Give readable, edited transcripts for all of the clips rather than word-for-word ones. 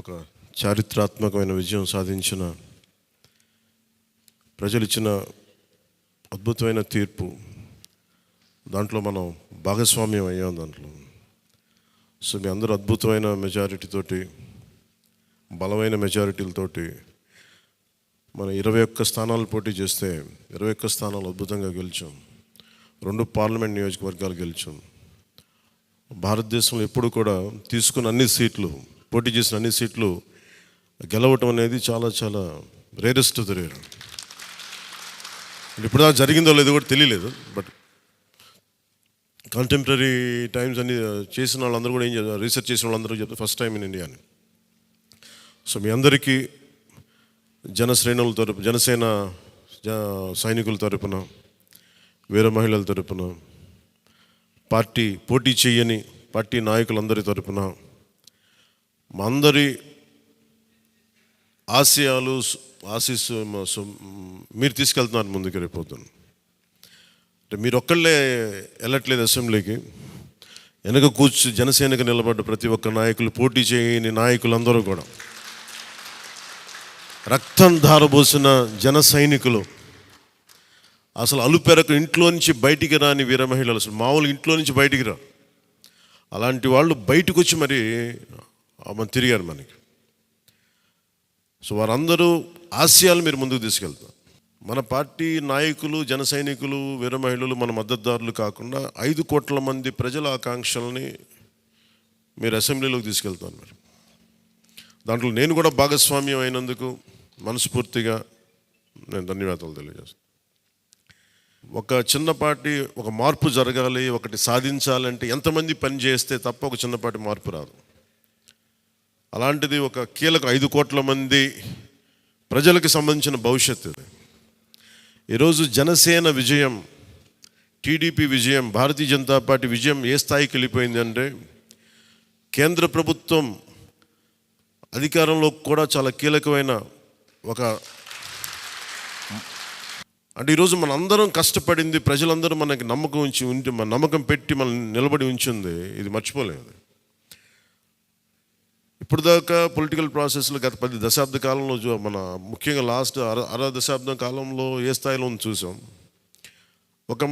ఒక చారిత్రాత్మకమైన విజయం సాధించిన ప్రజలు ఇచ్చిన అద్భుతమైన తీర్పు. దాంట్లో మనం భాగస్వామ్యం అయ్యాం దాంట్లో. సో మీ అందరూ అద్భుతమైన మెజారిటీతోటి, బలమైన మెజారిటీలతోటి మన 21 స్థానాలు పోటీ చేస్తే 21 స్థానాలు అద్భుతంగా గెలిచాం. 2 పార్లమెంట్ నియోజకవర్గాలు గెలిచాం. భారతదేశంలో ఎప్పుడు కూడా తీసుకున్న అన్ని సీట్లు, పోటీ చేసిన అన్ని సీట్లు గెలవటం అనేది చాలా చాలా రేరెస్ట్ ఆఫ్ ద రేర్. ఇప్పుడు దాకా జరిగిందో లేదో కూడా తెలియలేదు. బట్ కంటెంపరీ టైమ్స్ అన్ని చేసిన వాళ్ళందరూ కూడా ఏం చేస్తారు, రీసెర్చ్ చేసిన వాళ్ళందరూ చెప్తారు ఫస్ట్ టైం ఇన్ ఇండియా అని. సో మీ అందరికీ జనసేన సైనికుల తరపున, వీర మహిళల తరపున, పోటీ చేయని పార్టీ నాయకులందరి తరపున, మా అందరి ఆశీస్సు మీరు తీసుకెళ్తున్నారు ముందుకు. రేపొద్దున అంటే మీరు ఒక్కళ్ళే వెళ్ళట్లేదు అసెంబ్లీకి. వెనక జనసేనకు నిలబడ్డ ప్రతి ఒక్క నాయకులు, పోటీ చేయని నాయకులందరూ కూడా, రక్తం ధారబోసిన జన సైనికులు, అసలు అలుపెరకు ఇంట్లో నుంచి బయటికి రాని వీర మహిళలు, అసలు మామూలు ఇంట్లో నుంచి బయటికి రా, అలాంటి వాళ్ళు బయటకు వచ్చి మరి తిరిగారు మనకి. సో వారందరూ ఆశయాలు మీరు ముందుకు తీసుకెళ్తారు. మన పార్టీ నాయకులు, జన సైనికులు, వీర మహిళలు, మన మద్దతుదారులు కాకుండా 5 కోట్ల మంది ప్రజల ఆకాంక్షల్ని మీరు అసెంబ్లీలోకి తీసుకెళ్తాను. మీరు దాంట్లో నేను కూడా భాగస్వామ్యం అయినందుకు మనస్ఫూర్తిగా నేను ధన్యవాదాలు తెలియజేస్తాను. ఒక చిన్నపాటి ఒక మార్పు జరగాలి, ఒకటి సాధించాలంటే ఎంతమంది పని చేస్తే తప్ప ఒక చిన్నపాటి మార్పు రాదు. అలాంటిది ఒక కీలక 5 కోట్ల మంది ప్రజలకు సంబంధించిన భవిష్యత్తు. ఈరోజు జనసేన విజయం, టీడీపీ విజయం, భారతీయ జనతా పార్టీ విజయం ఏ స్థాయికి వెళ్ళిపోయింది అంటే, కేంద్ర ప్రభుత్వం అధికారంలో కూడా చాలా కీలకమైన అంటే ఈరోజు మన అందరం కష్టపడింది, ప్రజలందరూ మనకి నమ్మకం పెట్టి మనం నిలబడి ఉంచింది, ఇది మర్చిపోలేదు. ఇప్పుడు దాకా పొలిటికల్ ప్రాసెస్లో గత 10 దశాబ్ద కాలంలో మన ముఖ్యంగా లాస్ట్ అర దశాబ్దం కాలంలో ఏ స్థాయిలో చూసాం.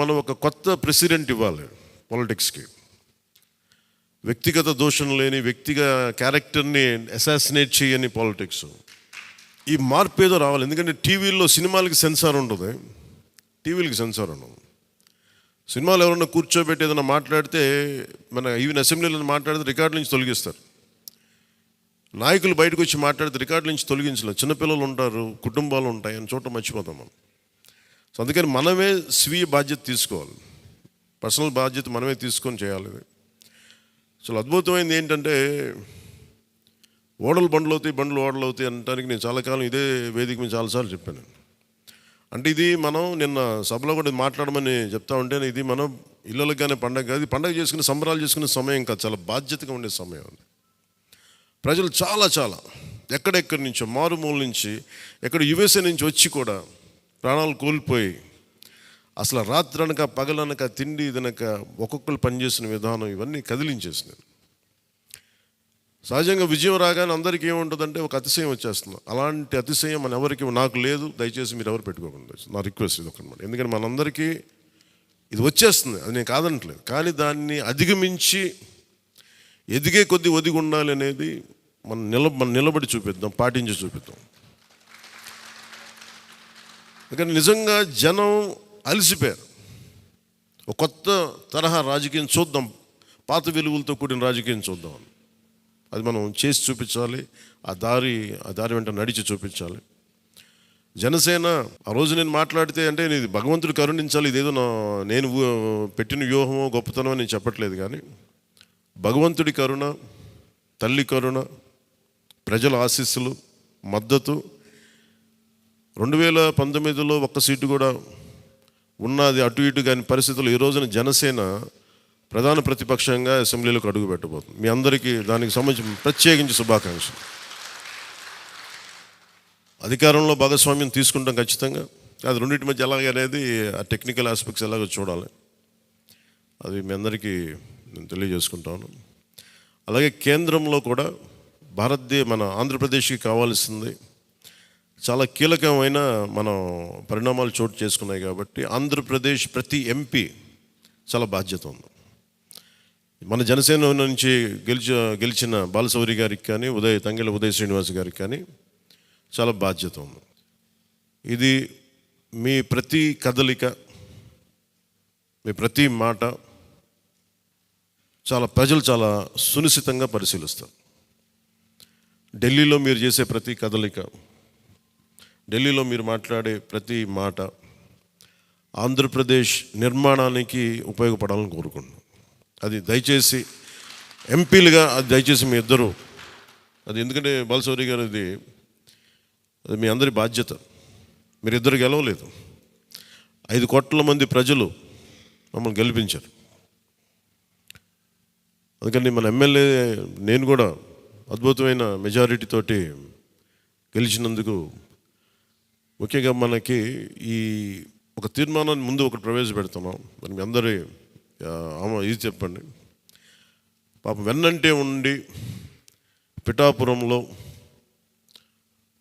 మనం ఒక కొత్త ప్రెసిడెంట్ ఇవ్వాలి పాలిటిక్స్కి. వ్యక్తిగత దోషం లేని, క్యారెక్టర్ని అసాసినేట్ చేయని పాలిటిక్స్. ఈ మార్పు ఏదో రావాలి. ఎందుకంటే టీవీల్లో సినిమాలకి సెన్సార్ ఉంటుంది, టీవీలకి సెన్సార్ ఉండదు. సినిమాలు ఎవరన్నా కూర్చోబెట్టి ఏదైనా మాట్లాడితే, మన ఈవెన్ అసెంబ్లీలో మాట్లాడితే రికార్డు నుంచి తొలగిస్తారు. నాయకులు బయటకు వచ్చి మాట్లాడితే రికార్డు నుంచి తొలగించలేదు. చిన్నపిల్లలు ఉంటారు, కుటుంబాలు ఉంటాయి అని చోట మర్చిపోతాం మనం. సో అందుకని మనమే స్వీయ బాధ్యత తీసుకోవాలి, పర్సనల్ బాధ్యత మనమే తీసుకొని చేయాలి. చాలా అద్భుతమైనది ఏంటంటే, ఓడలు బండ్లు అవుతాయి అనడానికి నేను చాలా కాలం ఇదే వేదిక మీద చాలాసార్లు చెప్పాను. అంటే ఇది మనం నిన్న సభలో కూడా మాట్లాడమని చెప్తా ఉంటే, ఇది మనం ఇళ్ళకి కానీ పండగ కాదు, పండగ చేసుకునే సంబరాలు చేసుకునే సమయం కాదు, చాలా బాధ్యతగా ఉండే సమయం. ప్రజలు చాలా ఎక్కడెక్కడి నుంచో, మారుమూల నుంచి, ఎక్కడ యుఎస్ఏ నుంచి వచ్చి కూడా ప్రాణాలు కోల్పోయి, అసలు రాత్రనక పగలనక తిండి తినక ఒక్కొక్కరు పనిచేసిన విధానం ఇవన్నీ కదిలించేసినాయి. సహజంగా విజయం రాగానే అందరికీ ఏముంటుందంటే ఒక అతిశయం వచ్చేస్తుంది. అలాంటి అతిశయం నాకు లేదు. దయచేసి మీరు ఎవరు పెట్టుకోకుండా, నా రిక్వెస్ట్ ఇది ఒకనమాట. ఎందుకంటే మనందరికీ ఇది వచ్చేస్తుంది, అది నేను కాదనట్లేదు. కానీ దాన్ని అధిగమించి ఎదిగే కొద్దీ ఒదిగి ఉండాలి అనేది మనం నిలబడి చూపిద్దాం, పాటించి చూపిద్దాం. ఎందుకంటే నిజంగా జనం అలసిపోయారు. ఒక కొత్త తరహా రాజకీయం చూద్దాం, పాత విలువలతో కూడిన రాజకీయం చూద్దాం. అది మనం చేసి చూపించాలి, ఆ దారి వెంట నడిచి చూపించాలి. జనసేన ఆ రోజు నేను మాట్లాడితే అంటే ఇది భగవంతుడు కరుణించాలి, ఇదేదో నేను పెట్టిన వ్యూహమో గొప్పతనమో నేను చెప్పట్లేదు. కానీ భగవంతుడి కరుణ, తల్లి కరుణ, ప్రజల ఆశీస్సులు, మద్దతు. 2019లో ఒక్క సీటు కూడా ఉన్నది అటు ఇటు కాని పరిస్థితుల్లో ఈ రోజున జనసేన ప్రధాన ప్రతిపక్షంగా అసెంబ్లీలోకి అడుగు పెట్టబోతుంది. మీ అందరికీ దానికి సంబంధించి ప్రత్యేకించి శుభాకాంక్షలు. అధికారంలో భాగస్వామ్యం తీసుకుంటాం ఖచ్చితంగా. అది రెండింటి మధ్య ఎలాగ అనేది ఆ టెక్నికల్ ఆస్పెక్ట్స్ ఎలాగో చూడాలి. అది మీ అందరికీ నేను తెలియజేసుకుంటాను. అలాగే కేంద్రంలో కూడా మన ఆంధ్రప్రదేశ్కి కావాల్సింది చాలా కీలకమైన మనం పరిణామాలు చోటు చేసుకున్నాయి కాబట్టి ఆంధ్రప్రదేశ్ ప్రతి ఎంపీ చాలా బాధ్యత ఉంది. మన జనసేన నుంచి గెలిచిన బాలశౌరి గారికి కానీ తంగెళ్ళ ఉదయ్ శ్రీనివాస్ గారికి కానీ చాలా బాధ్యత ఉంది. ఇది మీ ప్రతి కదలిక, మీ ప్రతి మాట ప్రజలు చాలా సునిశ్చితంగా పరిశీలిస్తారు. ఢిల్లీలో మీరు చేసే ప్రతి కదలిక, ఢిల్లీలో మీరు మాట్లాడే ప్రతి మాట ఆంధ్రప్రదేశ్ నిర్మాణానికి ఉపయోగపడాలని కోరుకుంటున్నాను. అది దయచేసి ఎంపీలుగా దయచేసి మీ ఇద్దరు అది, ఎందుకంటే బాలశౌరి గారు అది మీ అందరి బాధ్యత. మీరిద్దరు గెలవలేదు, 5 కోట్ల మంది ప్రజలు మమ్మల్ని గెలిపించారు. అందుకని మన ఎమ్మెల్యే నేను కూడా అద్భుతమైన మెజారిటీ తోటి గెలిచినందుకు ముఖ్యంగా మనకి ఈ ఒక తీర్మానాన్ని ముందు ఒకటి ప్రవేశపెడుతున్నాం. మరి మీ అందరి ఇది చెప్పండి. పాపం వెన్నంటే ఉండి పిఠాపురంలో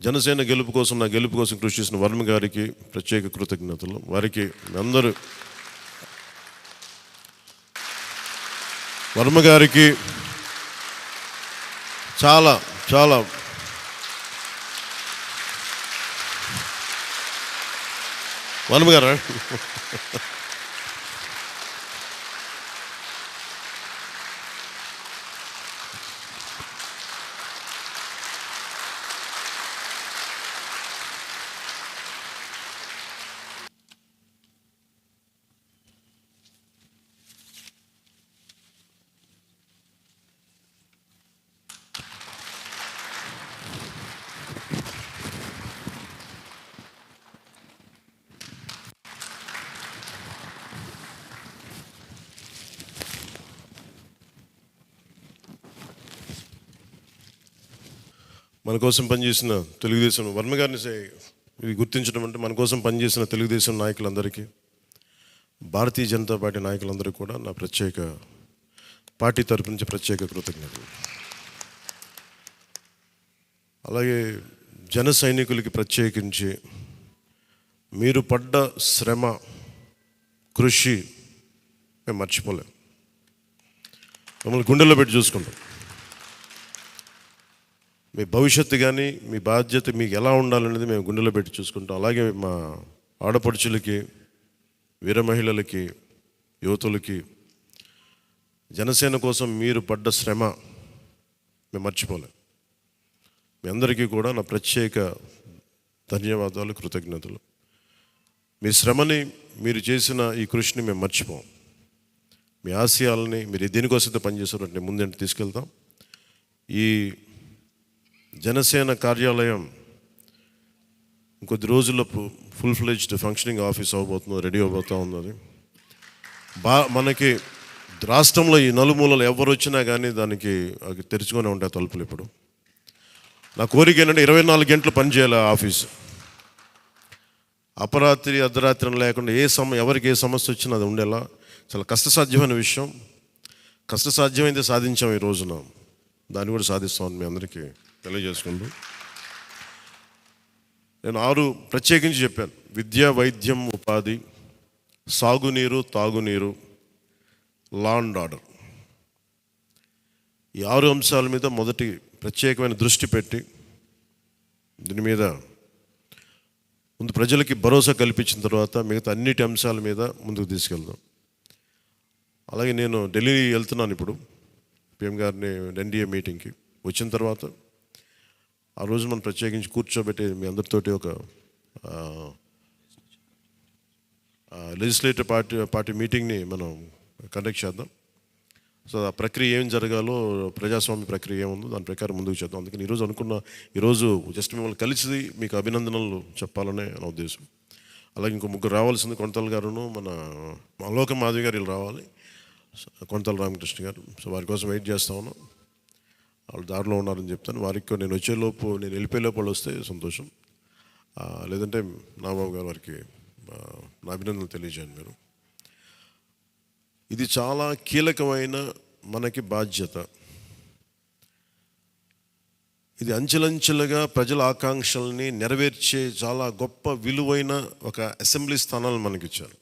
జనసేన గెలుపు కోసం, నా గెలుపు కోసం కృషి చేసిన వర్మ గారికి ప్రత్యేక కృతజ్ఞతలు. వారికి అందరూ వర్మ గారికి చాలా చాలా వర్మ గారు మన కోసం పనిచేసిన తెలుగుదేశం వర్మ గారిని ఇది గుర్తించడం అంటే మన కోసం పనిచేసిన తెలుగుదేశం నాయకులందరికీ, భారతీయ జనతా పార్టీ నాయకులందరికీ కూడా నా పార్టీ తరపు నుంచి ప్రత్యేక కృతజ్ఞతలు. అలాగే జన సైనికులకి ప్రత్యేకించి మీరు పడ్డ శ్రమ, కృషి మేము మర్చిపోలేం. మమ్మల్ని గుండెల్లో పెట్టి చూసుకుంటాం. మీ భవిష్యత్తు కానీ మీ బాధ్యత మీకు ఎలా ఉండాలనేది మేము గుండెలో పెట్టి చూసుకుంటాం. అలాగే మా ఆడపడుచులకి, వీర మహిళలకి, యువతులకి జనసేన కోసం మీరు పడ్డ శ్రమ మేము మర్చిపోలేం. మీ అందరికీ కూడా నా ప్రత్యేక ధన్యవాదాలు, కృతజ్ఞతలు. మీ శ్రమని, మీరు చేసిన ఈ కృషిని మేము మర్చిపోం. మీ ఆశయాలని మీరు దేనికోసమైతే పనిచేస్తారంటే ముందంటే తీసుకెళ్తాం. ఈ జనసేన కార్యాలయం ఇంకొద్ది రోజుల్లో ఫుల్ ఫ్లెడ్జ్డ్ ఫంక్షనింగ్ ఆఫీస్ అవ్వబోతుంది, రెడీ అవబోతూ ఉన్నది. మనకి రాష్ట్రంలో ఈ నలుమూలలు ఎవరు వచ్చినా కానీ దానికి తెరుచుకొని ఉంటాయి తలుపులు. ఇప్పుడు నా కోరిక ఏంటంటే 24 గంటలు పనిచేయాలి ఆఫీసు. అపరాత్రి అర్ధరాత్రి లేకుండా ఎవరికి ఏ సమస్య వచ్చినా అది ఉండేలా. చాలా కష్టసాధ్యమైన విషయం. కష్టసాధ్యమైతే సాధించాం ఈ రోజున, దాన్ని కూడా సాధిస్తామని మీ అందరికీ తెలియజేసుకుంటూ నేను 6 ప్రత్యేకించి చెప్పాను. విద్య, వైద్యం, ఉపాధి, సాగునీరు, తాగునీరు, లా అండ్ ఆర్డర్. ఈ 6 అంశాల మీద మొదటి ప్రత్యేకమైన దృష్టి పెట్టి దీని మీద ముందు ప్రజలకి భరోసా కల్పించిన తర్వాత మిగతా అన్నిటి అంశాల మీద ముందుకు తీసుకెళ్దాం. అలాగే నేను ఢిల్లీ వెళ్తున్నాను ఇప్పుడు పిఎం గారిని ఎన్డీఏ మీటింగ్కి. వచ్చిన తర్వాత ఆ రోజు మనం ప్రత్యేకించి కూర్చోబెట్టి మీ అందరితోటి ఒక లెజిస్లేటివ్ పార్టీ మీటింగ్ని మనం కండక్ట్ చేద్దాం. సో ఆ ప్రక్రియ ఏం జరగాలో, ప్రజాస్వామ్య ప్రక్రియ ఏముందో దాని ప్రకారం ముందుకు చేద్దాం. అందుకని ఈరోజు జస్ట్ మిమ్మల్ని కలిసి మీకు అభినందనలు చెప్పాలనే నా ఉద్దేశం. అలాగే ఇంకో 3 రావాల్సింది, కొంతల గారును మన లోక మాధవి గారు వీళ్ళు రావాలి, కొంతల రామకృష్ణ గారు. సో వారి కోసం వెయిట్ చేస్తా ఉన్నాం. వాళ్ళు దారిలో ఉన్నారని చెప్తాను. వారికి నేను వెళ్ళిపోయేలోపు వాళ్ళు వస్తే సంతోషం. లేదంటే నాగబాబు గారు వారికి నా అభినందనలు తెలియజేయండి మీరు. ఇది చాలా కీలకమైన మనకి బాధ్యత. ఇది అంచెలంచెలుగా ప్రజల ఆకాంక్షల్ని నెరవేర్చే చాలా గొప్ప విలువైన ఒక అసెంబ్లీ స్థానాలను మనకి ఇచ్చారు.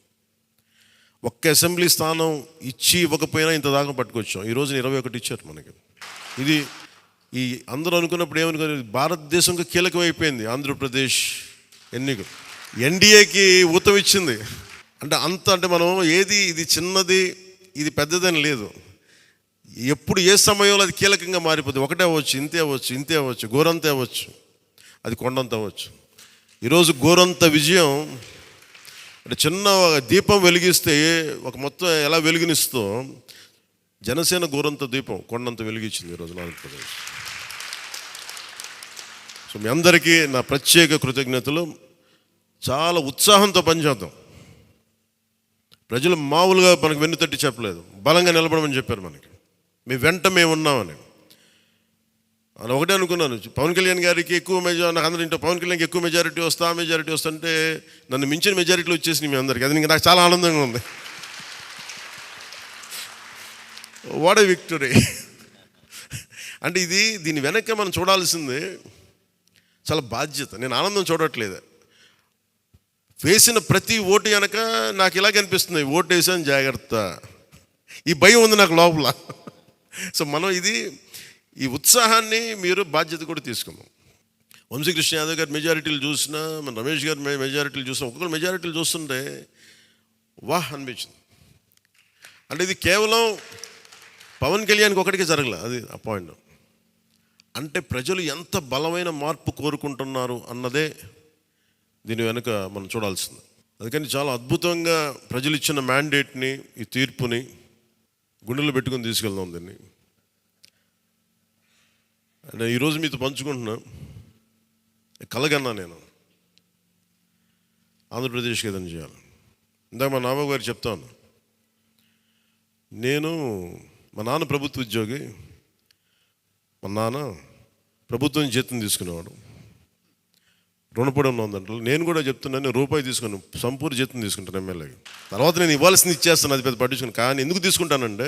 ఒక్క అసెంబ్లీ స్థానం ఇచ్చి ఇవ్వకపోయినా ఇంత దాకా పట్టుకొచ్చాం. ఈ రోజున 21 ఇచ్చారు మనకి. ఇది ఈ అందరూ అనుకున్నప్పుడు ఏమనుకున్నారు, భారతదేశంకి కీలకమైపోయింది ఆంధ్రప్రదేశ్ ఎన్నిక. ఎన్డీఏకి ఊతం ఇచ్చింది. అంటే మనం ఏది ఇది చిన్నది ఇది పెద్దదని లేదు. ఎప్పుడు ఏ సమయంలో అది కీలకంగా మారిపోతుంది. ఒకటే అవ్వచ్చు, ఇంతే అవ్వచ్చు, గోరంత అవ్వచ్చు, అది కొండంత అవ్వచ్చు. ఈరోజు గోరంత విజయం అంటే చిన్న దీపం వెలిగిస్తే ఒక మొత్తం ఎలా వెలిగినిస్తో జనసేన గోరంత దీపం కొండంత వెలిగించింది ఈరోజు ఆంధ్రప్రదేశ్. సో మీ అందరికీ నా ప్రత్యేక కృతజ్ఞతలు. చాలా ఉత్సాహంతో పనిచేద్దాం. ప్రజలు మామూలుగా మనకు వెన్నుతట్టి చెప్పలేదు, బలంగా నిలబడమని చెప్పారు మనకి. మీ వెంట మేము ఉన్నామని. అని ఒకటే అనుకున్నాను, పవన్ కళ్యాణ్ గారికి ఎక్కువ నాకు అందరూ ఇంట్లో పవన్ కళ్యాణ్కి ఎక్కువ మెజారిటీ వస్తుంటే నన్ను మించిన మెజారిటీలు వచ్చేసి మీ అందరికీ. అది నాకు చాలా ఆనందంగా ఉంది. What a victory. అంటే దీని వెనక మనం చూడాల్సింది చాలా బాధ్యత. నేను ఆనందం చూడట్లేదు. వేసిన ప్రతి ఓటు వెనక నాకు ఇలాగే అనిపిస్తుంది, ఓటు వేసాను జాగ్రత్త, ఈ భయం ఉంది నాకు లోపల. సో మనం ఈ ఉత్సాహాన్ని మీరు బాధ్యత కూడా తీసుకున్నాం. వంశీకృష్ణ యాదవ్ గారి మెజారిటీలు చూసినా, మన రమేష్ గారి మెజారిటీలు చూసినా, ఒక్కొక్కరు మెజారిటీలు చూస్తుంటే వాహ్ అనిపించింది. అంటే ఇది కేవలం పవన్ కళ్యాణ్కి ఒకటికే జరగలే, అది ఆ పాయింట్. అంటే ప్రజలు ఎంత బలమైన మార్పు కోరుకుంటున్నారు అన్నదే దీని వెనుక మనం చూడాల్సింది. అందుకని చాలా అద్భుతంగా ప్రజలు ఇచ్చిన మ్యాండేట్ని, ఈ తీర్పుని గుండెలో పెట్టుకుని తీసుకెళ్దాం దీన్ని. అంటే ఈరోజు మీతో పంచుకుంటున్నా, కలగన్నా నేను ఆంధ్రప్రదేశ్కి ఏదైనా చేయాలి. ఇందాక మా నాన్న గారు చెప్తాను, మా నాన్న ప్రభుత్వ ఉద్యోగి, మా నాన్న ప్రభుత్వం జీతం తీసుకునేవాడు, రుణపడి ఉందంటే. నేను కూడా చెప్తున్నాను, రూపాయి తీసుకుని సంపూర్ణ జీతం తీసుకుంటాను ఎమ్మెల్యేకి. తర్వాత నేను ఇవ్వాల్సింది ఇచ్చేస్తాను, అది పెద్ద పట్టించుకుని. కానీ ఎందుకు తీసుకుంటానంటే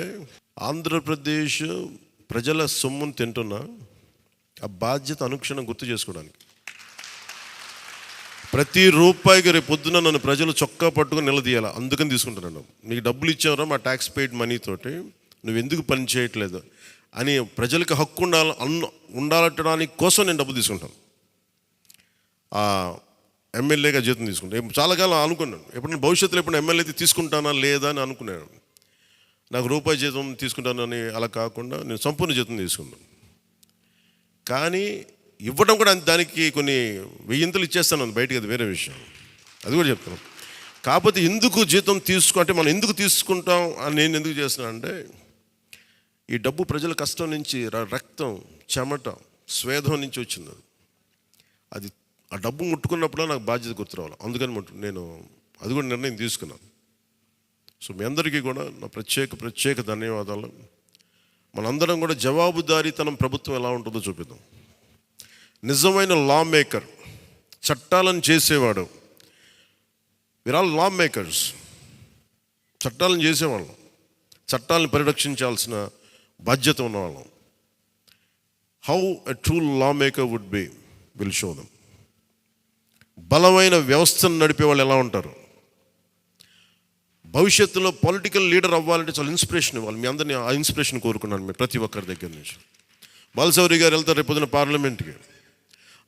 ఆంధ్రప్రదేశ్ ప్రజల సొమ్మును తింటున్నా ఆ బాధ్యత అనుక్షణం గుర్తు చేసుకోవడానికి. ప్రతి రూపాయికి రేపు పొద్దున నన్ను ప్రజలు చొక్కా పట్టుకుని నిలదీయాలి, అందుకని తీసుకుంటున్నాను. నీకు డబ్బులు ఇచ్చావరా మా ట్యాక్స్ పెయిడ్ మనీతోటి, నువ్వు ఎందుకు పని చేయట్లేదు అని ప్రజలకు హక్కు ఉండాలటడానికి కోసం నేను డబ్బులు తీసుకుంటాను. ఎమ్మెల్యేగా జీతం తీసుకుంటాను. చాలా కాలం అనుకున్నాను, ఎప్పుడైనా భవిష్యత్తులో ఎప్పుడు ఎమ్మెల్యే అయితే తీసుకుంటానా లేదా అని అనుకున్నాను. నాకు రూపాయి జీతం తీసుకుంటానని అలా కాకుండా నేను సంపూర్ణ జీతం తీసుకున్నాను. కానీ ఇవ్వడం కూడా దానికి కొన్ని వెయ్యింతలు ఇచ్చేస్తాను బయటికి, అది వేరే విషయం, అది కూడా చెప్తాను. కాకపోతే ఎందుకు జీతం అంటే మనం ఎందుకు తీసుకుంటాం అని నేను ఎందుకు చేస్తున్నాను అంటే, ఈ డబ్బు ప్రజల కష్టం నుంచి, రక్తం, చెమట, స్వేదం నుంచి వచ్చింది. అది ఆ డబ్బు ముట్టుకున్నప్పుడు నాకు బాధ్యత గుర్తు రావాలి. అందుకని నేను అది కూడా నిర్ణయం తీసుకున్నాను. సో మీ అందరికీ కూడా నా ప్రత్యేక ధన్యవాదాలు. మనందరం కూడా జవాబుదారీతనం ప్రభుత్వం ఎలా ఉంటుందో చూపిద్దాం. నిజమైన లా మేకర్, చట్టాలను చేసేవాడు. We are all law makers. చట్టాలను చేసేవాళ్ళం, చట్టాలను పరిరక్షించాల్సిన బాధ్యత ఉన్నవాళ్ళం. How a true law maker would be will show them. బలమైన వ్యవస్థను నడిపే వాళ్ళు ఎలా ఉంటారు. భవిష్యత్తులో పొలిటికల్ లీడర్ అవ్వాలంటే చాలా ఇన్స్పిరేషన్ ఇవ్వాలి. మీ అందరినీ ఆ ఇన్స్పిరేషన్ కోరుకున్నాను మీరు ప్రతి ఒక్కరి దగ్గర నుంచి. బాలశౌరి గారు వెళ్తారు రేపు పొద్దున పార్లమెంట్కి.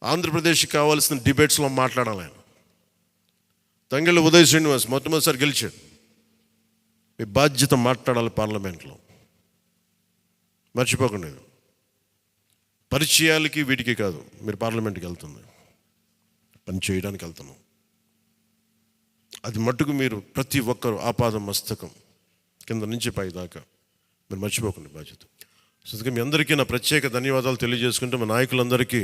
ఆంధ్రప్రదేశ్కి కావాల్సిన డిబేట్స్లో మాట్లాడాలి ఆయన. తంగెళ్ళ ఉదయ్ శ్రీనివాస్ మొట్టమొదటిసారి గెలిచాడు. మీ బాధ్యత మాట్లాడాలి పార్లమెంట్లో, మర్చిపోకండి. పరిచయాలకి వీటికి కాదు, మీరు పార్లమెంట్కి వెళ్తుంది, పని చేయడానికి వెళ్తున్నాం. అది మట్టుకు మీరు ప్రతి ఒక్కరు ఆపాదం మస్తకం కింద నుంచి పై దాకా మీరు మర్చిపోకండి బాధ్యత. సో మీ అందరికీ నా ప్రత్యేక ధన్యవాదాలు తెలియజేసుకుంటే, మా నాయకులందరికీ